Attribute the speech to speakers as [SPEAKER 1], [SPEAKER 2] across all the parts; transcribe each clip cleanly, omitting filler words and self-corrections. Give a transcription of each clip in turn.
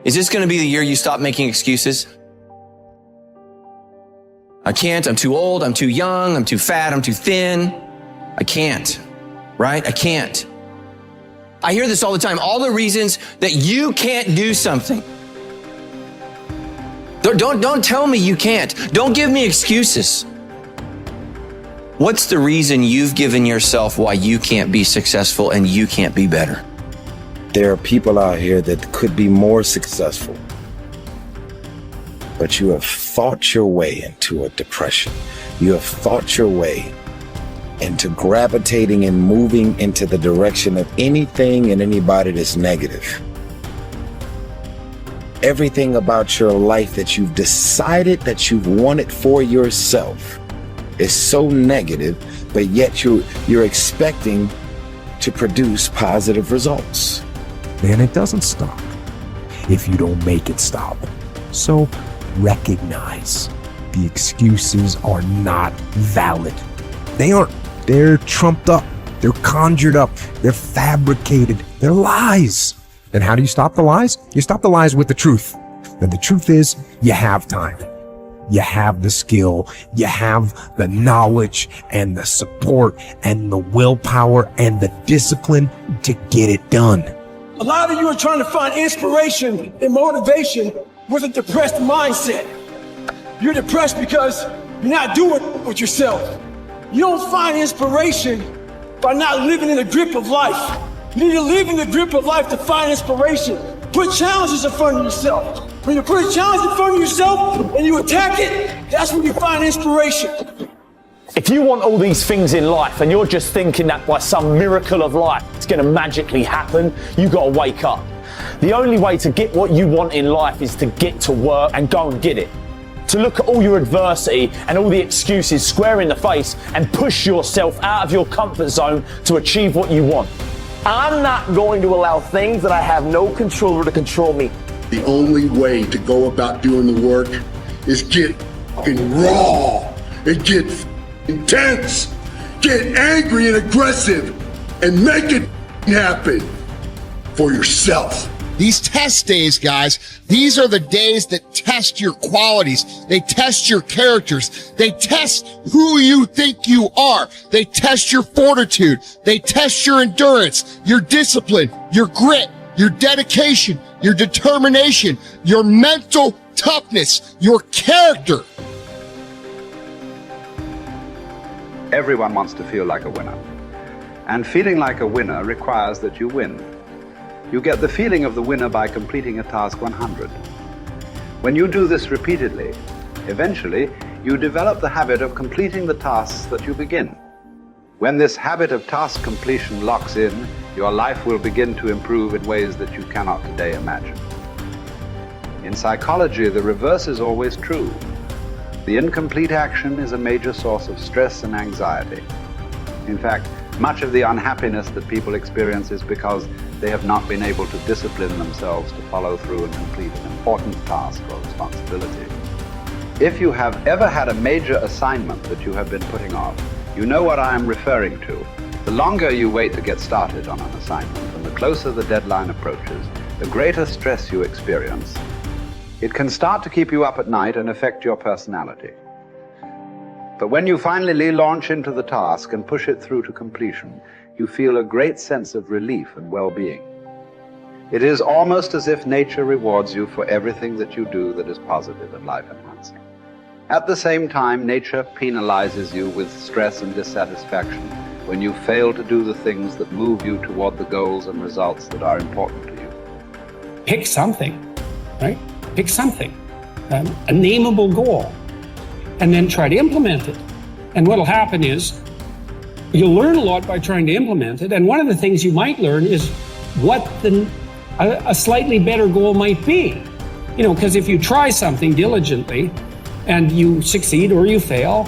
[SPEAKER 1] Is this going to be the year you stop making excuses? I can't, I'm too old, I'm too young, I'm too fat, I'm too thin. I can't, right? I can't. I hear this all the time, all the reasons that you can't do something. Don't tell me you can't. Don't give me excuses. What's the reason you've given yourself why you can't be successful and you can't be better?
[SPEAKER 2] There are people out here that could be more successful, but you have fought your way into a depression. You have fought your way into gravitating and moving into the direction of anything and anybody that's negative. Everything about your life that you've decided that you've wanted for yourself is so negative, but yet you're expecting to produce positive results.
[SPEAKER 3] And it doesn't stop if you don't make it stop. So recognize the excuses are not valid. They aren't. They're trumped up. They're conjured up. They're fabricated. They're lies. And how do you stop the lies? You stop the lies with the truth. And the truth is, you have time. You have the skill. You have the knowledge and the support and the willpower and the discipline to get it done.
[SPEAKER 4] A lot of you are trying to find inspiration and motivation with a depressed mindset. You're depressed because you're not doing with yourself. You don't find inspiration by not living in the grip of life. You need to live in the grip of life to find inspiration. Put challenges in front of yourself. When you put a challenge in front of yourself and you attack it, that's when you find inspiration.
[SPEAKER 5] If you want all these things in life and you're just thinking that by some miracle of life it's going to magically happen, you got to wake up. The only way to get what you want in life is to get to work and go and get it. To look at all your adversity and all the excuses square in the face and push yourself out of your comfort zone to achieve what you want.
[SPEAKER 6] I'm not going to allow things that I have no control over to control me.
[SPEAKER 7] The only way to go about doing the work is get raw and get intense, get angry and aggressive, and make it happen for yourself.
[SPEAKER 8] These test days, guys, these are the days that test your qualities. They test your characters. They test who you think you are. They test your fortitude. They test your endurance, your discipline, your grit, your dedication, your determination, your mental toughness, your character.
[SPEAKER 9] Everyone wants to feel like a winner. And feeling like a winner requires that you win. You get the feeling of the winner by completing a task 100. When you do this repeatedly, eventually you develop the habit of completing the tasks that you begin. When this habit of task completion locks in, your life will begin to improve in ways that you cannot today imagine. In psychology, the reverse is always true. The incomplete action is a major source of stress and anxiety. In fact, much of the unhappiness that people experience is because they have not been able to discipline themselves to follow through and complete an important task or responsibility. If you have ever had a major assignment that you have been putting off, you know what I am referring to. The longer you wait to get started on an assignment and the closer the deadline approaches, the greater stress you experience. It can start to keep you up at night and affect your personality. But when you finally launch into the task and push it through to completion, you feel a great sense of relief and well-being. It is almost as if nature rewards you for everything that you do that is positive and life-enhancing. At the same time, nature penalizes you with stress and dissatisfaction when you fail to do the things that move you toward the goals and results that are important to you.
[SPEAKER 10] Pick something, right? Pick something, a nameable goal, and then try to implement it. And what'll happen is you'll learn a lot by trying to implement it. And one of the things you might learn is what a slightly better goal might be. You know, because if you try something diligently and you succeed or you fail,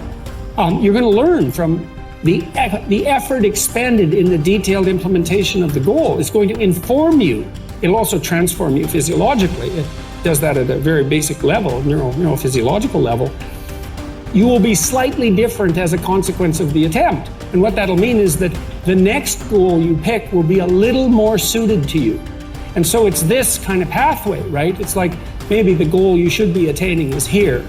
[SPEAKER 10] you're going to learn from the effort expended in the detailed implementation of the goal. It's going to inform you. It'll also transform you physiologically. It does that at a very basic level, neurophysiological level. You will be slightly different as a consequence of the attempt. And what that'll mean is that the next goal you pick will be a little more suited to you. And so it's this kind of pathway, right? It's like maybe the goal you should be attaining is here,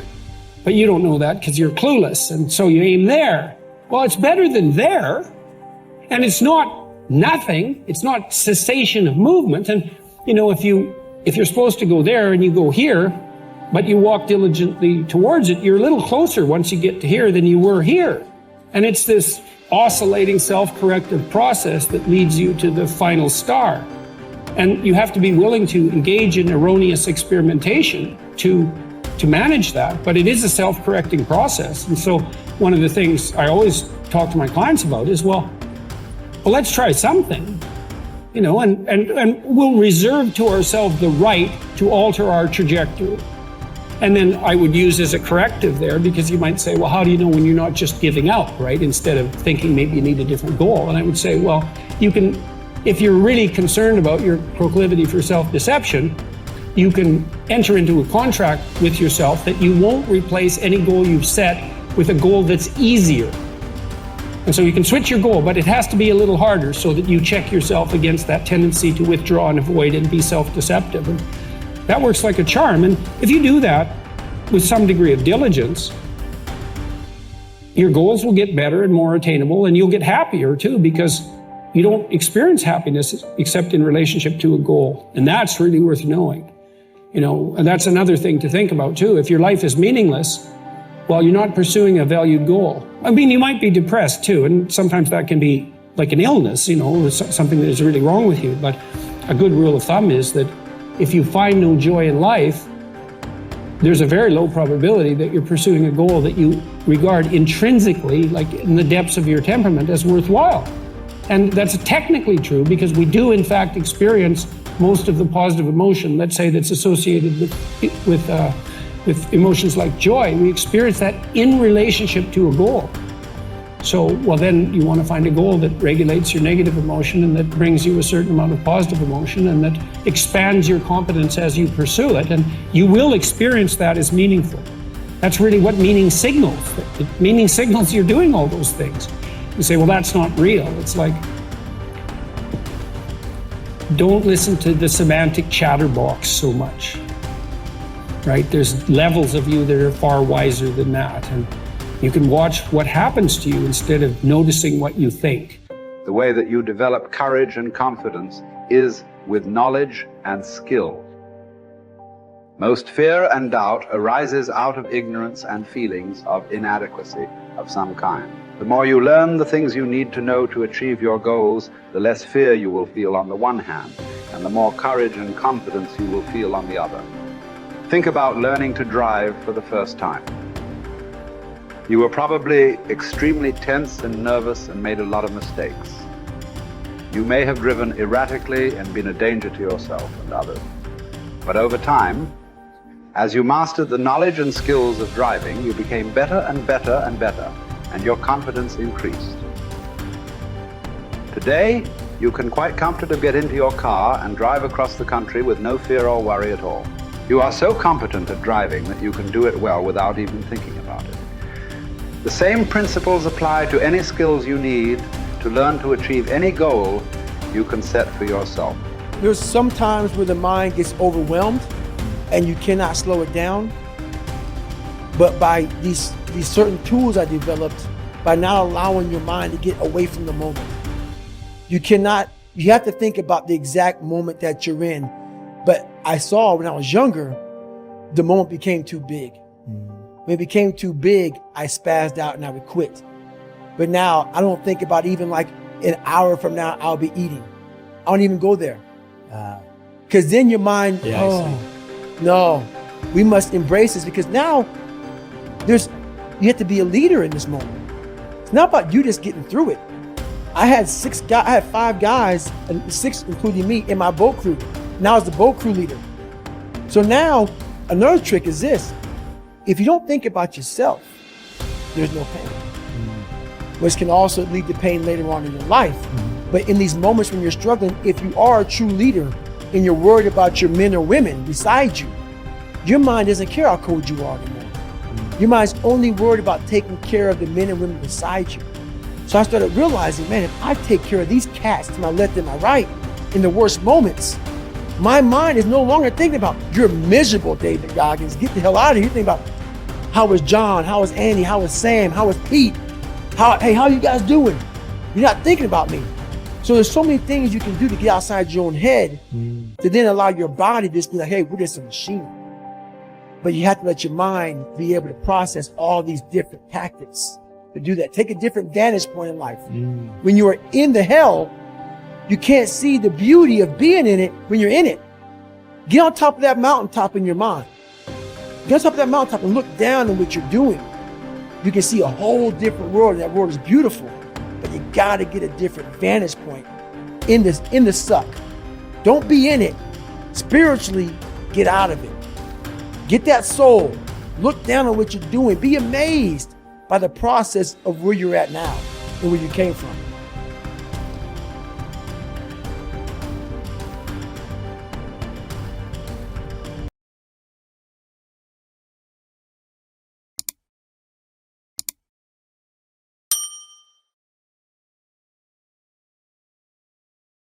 [SPEAKER 10] but you don't know that because you're clueless. And so you aim there. Well, it's better than there. And it's not nothing. It's not cessation of movement. And, you know, if you're supposed to go there and you go here, but you walk diligently towards it, you're a little closer once you get to here than you were here. And it's this oscillating self-corrective process that leads you to the final star. And you have to be willing to engage in erroneous experimentation to manage that, but it is a self-correcting process. And so one of the things I always talk to my clients about is, well, let's try something, you know, and we'll reserve to ourselves the right to alter our trajectory. And then I would use as a corrective there, because you might say, well, how do you know when you're not just giving up, right? Instead of thinking maybe you need a different goal. And I would say, well, you can, if you're really concerned about your proclivity for self-deception, you can enter into a contract with yourself that you won't replace any goal you've set with a goal that's easier. And so you can switch your goal, but it has to be a little harder so that you check yourself against that tendency to withdraw and avoid and be self-deceptive. And that works like a charm. And if you do that with some degree of diligence, your goals will get better and more attainable, and you'll get happier too, because you don't experience happiness except in relationship to a goal. And that's really worth knowing. You know, and that's another thing to think about too. If your life is meaningless, well, you're not pursuing a valued goal. I mean, you might be depressed too, and sometimes that can be like an illness, you know, something that is really wrong with you. But a good rule of thumb is that if you find no joy in life, there's a very low probability that you're pursuing a goal that you regard intrinsically, like in the depths of your temperament, as worthwhile. And that's technically true, because we do in fact experience most of the positive emotion, let's say, that's associated with emotions like joy. We experience that in relationship to a goal. So, well, then you want to find a goal that regulates your negative emotion and that brings you a certain amount of positive emotion and that expands your competence as you pursue it. And you will experience that as meaningful. That's really what meaning signals. Meaning signals you're doing all those things. You say, well, that's not real. It's like, don't listen to the semantic chatterbox so much, right? There's levels of you that are far wiser than that. And you can watch what happens to you instead of noticing what you think.
[SPEAKER 9] The way that you develop courage and confidence is with knowledge and skill. Most fear and doubt arises out of ignorance and feelings of inadequacy of some kind. The more you learn the things you need to know to achieve your goals, the less fear you will feel on the one hand, and the more courage and confidence you will feel on the other. Think about learning to drive for the first time. You were probably extremely tense and nervous and made a lot of mistakes. You may have driven erratically and been a danger to yourself and others. But over time, as you mastered the knowledge and skills of driving, you became better and better and better, and your confidence increased. Today, you can quite comfortably get into your car and drive across the country with no fear or worry at all. You are so competent at driving that you can do it well without even thinking about it. The same principles apply to any skills you need to learn to achieve any goal you can set for yourself.
[SPEAKER 4] There's some times where the mind gets overwhelmed and you cannot slow it down. But by these certain tools I developed, by not allowing your mind to get away from the moment. You have to think about the exact moment that you're in. But I saw when I was younger, the moment became too big. When it became too big, I spazzed out and I would quit. But now I don't think about even like an hour from now, I'll be eating. I don't even go there. Because then your mind, no, we must embrace this, because now you have to be a leader in this moment. It's not about you just getting through it. I had 5 guys, and 6 including me, in my boat crew. Now I was the boat crew leader. So now another trick is this. If you don't think about yourself, there's no pain. Which can also lead to pain later on in your life. But in these moments when you're struggling, if you are a true leader and you're worried about your men or women beside you, your mind doesn't care how cold you are anymore. Your mind's only worried about taking care of the men and women beside you. So I started realizing, man, if I take care of these cats to my left and my right in the worst moments, My mind is no longer thinking about, you're miserable, David Goggins. Get the hell out of here. You think about, how was John? How was Andy? How was Sam? How was Pete? Hey, how you guys doing? You're not thinking about me. So there's so many things you can do to get outside your own head to then allow your body to just be like, hey, we're just a machine. But you have to let your mind be able to process all these different tactics to do that. Take a different vantage point in life. When you are in the hell, you can't see the beauty of being in it when you're in it. Get on top of that mountaintop in your mind. Get on top of that mountaintop and look down on what you're doing. You can see a whole different world, and that world is beautiful. But you gotta get a different vantage point in the suck. Don't be in it. Spiritually, get out of it. Get that soul. Look down on what you're doing. Be amazed by the process of where you're at now and where you came from.